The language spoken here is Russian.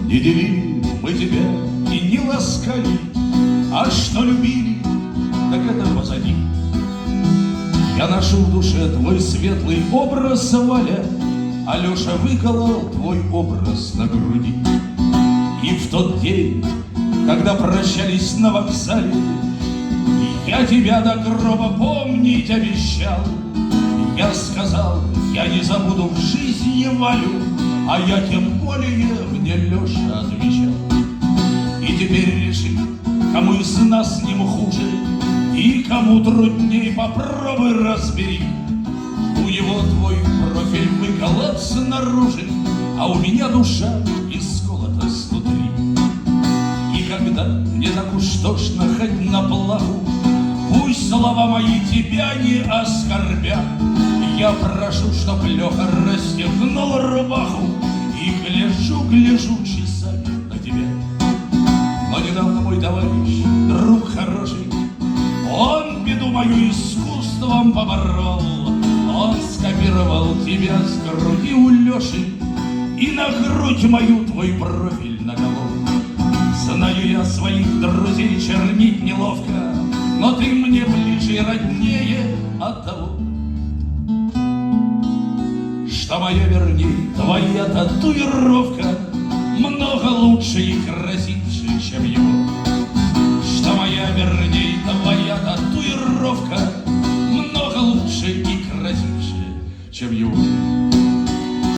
Не делили мы тебя и не ласкали, а что любили, так это позади. Я ношу в душе твой светлый образ, Валя, Алеша выколол твой образ на груди. И в тот день, когда прощались на вокзале, я тебя до гроба помнить обещал. Я сказал, я не забуду в жизни Валю, а я тем более, мне Леша отвечал. И теперь реши, кому из нас с ним хуже, и кому трудней, попробуй разбери. У него твой профиль выколот снаружи, а у меня душа исколота снутри. И когда мне так уж тошно хоть на плаху, пусть слова мои тебя не оскорбят, я прошу, чтоб Леха расстегнул рубаху, и гляжу часами на тебя. Но недавно мой товарищ, друг хороший, он беду мою искусством поборол. Он скопировал тебя с груди у Леши и на грудь мою твой профиль наколол. Знаю я своих друзей чернить неловко, но ты мне ближе и роднее от того, что моя, верней, твоя татуировка много лучше